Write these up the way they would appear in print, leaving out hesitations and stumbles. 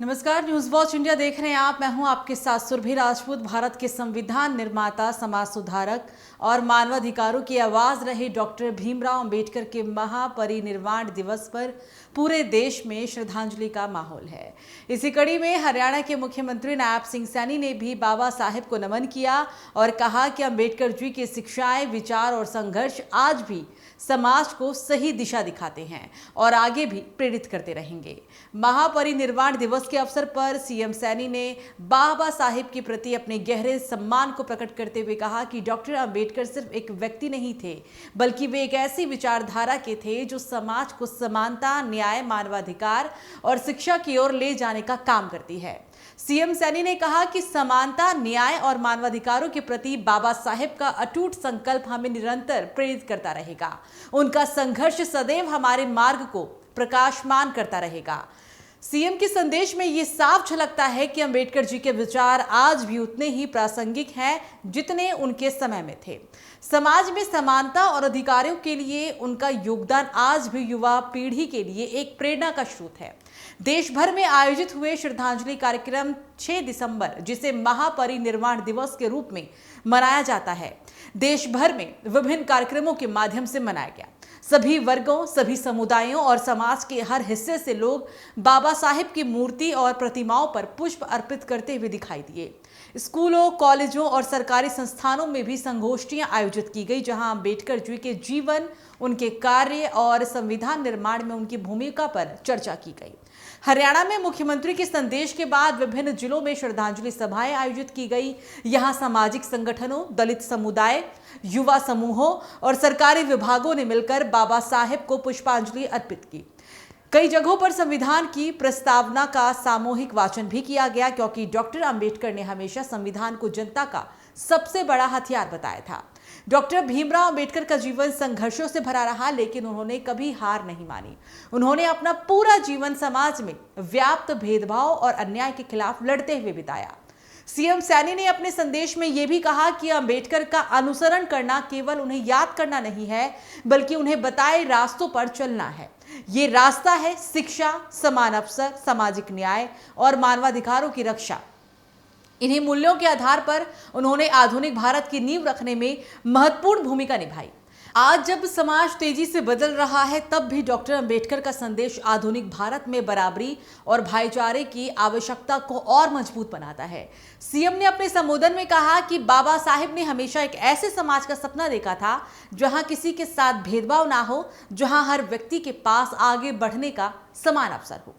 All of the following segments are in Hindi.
नमस्कार, न्यूज वॉच इंडिया देख रहे हैं आप। मैं हूं आपके साथ सुरभि राजपूत। भारत के संविधान निर्माता, समाज सुधारक और मानवाधिकारों की आवाज रहे डॉक्टर भीमराव अंबेडकर के महापरिनिर्वाण दिवस पर पूरे देश में श्रद्धांजलि का माहौल है। इसी कड़ी में हरियाणा के मुख्यमंत्री नायब सिंह सैनी ने भी बाबा साहेब को नमन किया और कहा कि अंबेडकर जी की शिक्षाएं, विचार और संघर्ष आज भी समाज को सही दिशा दिखाते हैं और आगे भी प्रेरित करते रहेंगे। महापरिनिर्वाण दिवस के अवसर पर सीएम सैनी ने बाबा साहेब के प्रति अपने गहरे सम्मान को प्रकट करते हुए कहा कि डॉक्टर अंबेडकर सिर्फ एक व्यक्ति नहीं थे, बल्कि वे एक ऐसी विचारधारा के थे जो समाज को समानता, न्याय, मानवाधिकार और शिक्षा की ओर ले जाने का काम करती है। सीएम सैनी ने कहा कि समानता, न्याय और मानवाधिकारों के प्रति बाबा साहेब का अटूट संकल्प हमें निरंतर प्रेरित करता रहेगा। उनका संघर्ष सदैव हमारे मार्ग को प्रकाशमान करता रहेगा। सीएम के संदेश में यह साफ झलकता है कि अंबेडकर जी के विचार आज भी उतने ही प्रासंगिक हैं जितने उनके समय में थे। समाज में समानता और अधिकारों के लिए उनका योगदान आज भी युवा पीढ़ी के लिए एक प्रेरणा का स्रोत है। देश भर में आयोजित हुए श्रद्धांजलि कार्यक्रम 6 दिसंबर, जिसे महापरिनिर्वाण दिवस के रूप में मनाया जाता है, देश भर में विभिन्न कार्यक्रमों के माध्यम से मनाया गया। सभी वर्गों, सभी समुदायों और समाज के हर हिस्से से लोग बाबा साहेब की मूर्ति और प्रतिमाओं पर पुष्प अर्पित करते हुए दिखाई दिए। स्कूलों, कॉलेजों और सरकारी संस्थानों में भी संगोष्ठियां आयोजित की गई, जहां अंबेडकर जी के जीवन, उनके कार्य और संविधान निर्माण में उनकी भूमिका पर चर्चा की गई। हरियाणा में मुख्यमंत्री के संदेश के बाद विभिन्न जिलों में श्रद्धांजलि सभाएं आयोजित की गई। यहां सामाजिक संगठनों, दलित समुदाय, युवा समूहों और सरकारी विभागों ने मिलकर बाबा साहेब को पुष्पांजलि अर्पित की। कई जगहों पर संविधान की प्रस्तावना का सामूहिक वाचन भी किया गया, क्योंकि डॉक्टर अंबेडकर ने हमेशा संविधान को जनता का सबसे बड़ा हथियार बताया था। डॉक्टर भीमराव अंबेडकर का जीवन संघर्षों से भरा रहा, लेकिन उन्होंने कभी हार नहीं मानी। उन्होंने अपना पूरा जीवन समाज में व्याप्त भेदभाव और अन्याय के खिलाफ लड़ते हुए बिताया। सीएम सैनी ने अपने संदेश में यह भी कहा कि अंबेडकर का अनुसरण करना केवल उन्हें याद करना नहीं है, बल्कि उन्हें बताए रास्तों पर चलना है। ये रास्ता है शिक्षा, समान अवसर, सामाजिक न्याय और मानवाधिकारों की रक्षा। इन्हीं मूल्यों के आधार पर उन्होंने आधुनिक भारत की नींव रखने में महत्वपूर्ण भूमिका निभाई। आज जब समाज तेजी से बदल रहा है, तब भी डॉक्टर अंबेडकर का संदेश आधुनिक भारत में बराबरी और भाईचारे की आवश्यकता को और मजबूत बनाता है। सीएम ने अपने संबोधन में कहा कि बाबा साहेब ने हमेशा एक ऐसे समाज का सपना देखा था जहां किसी के साथ भेदभाव ना हो, जहां हर व्यक्ति के पास आगे बढ़ने का समान अवसर हो।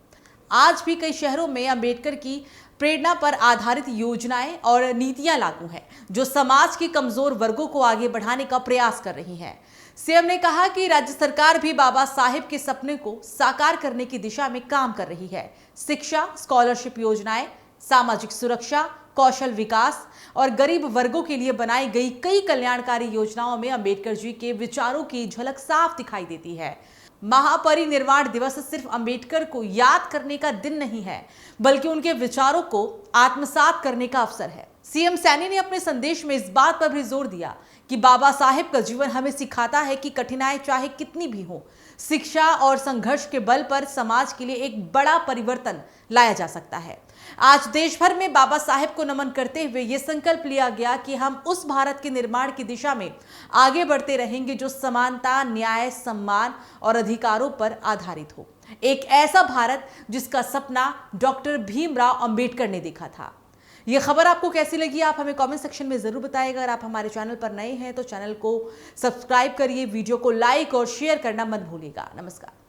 आज भी कई शहरों में अंबेडकर की प्रेरणा पर आधारित योजनाएं और नीतियां लागू हैं, जो समाज के कमजोर वर्गों को आगे बढ़ाने का प्रयास कर रही हैं। सीएम ने कहा कि राज्य सरकार भी बाबा साहेब के सपने को साकार करने की दिशा में काम कर रही है। शिक्षा, स्कॉलरशिप योजनाएं, सामाजिक सुरक्षा, कौशल विकास और गरीब वर्गों के लिए बनाई गई कई कल्याणकारी योजनाओं में अंबेडकर जी के विचारों की झलक साफ दिखाई देती है। महापरिनिर्वाण दिवस सिर्फ अंबेडकर को याद करने का दिन नहीं है, बल्कि उनके विचारों को आत्मसात करने का अवसर है। सीएम सैनी ने अपने संदेश में इस बात पर भी जोर दिया कि बाबा साहेब का जीवन हमें सिखाता है कि कठिनाई चाहे कितनी भी हो, शिक्षा और संघर्ष के बल पर समाज के लिए एक बड़ा परिवर्तन लाया जा सकता है। आज देश भर में बाबा साहेब को नमन करते हुए यह संकल्प लिया गया कि हम उस भारत के निर्माण की दिशा में आगे बढ़ते रहेंगे जो समानता, न्याय, सम्मान और अधिकारों पर आधारित हो। एक ऐसा भारत जिसका सपना डॉक्टर भीमराव अंबेडकर ने देखा था। यह खबर आपको कैसी लगी, आप हमें कमेंट सेक्शन में जरूर बताइएगा। अगर आप हमारे चैनल पर नए हैं तो चैनल को सब्सक्राइब करिए, वीडियो को लाइक और शेयर करना मत भूलिएगा। नमस्कार।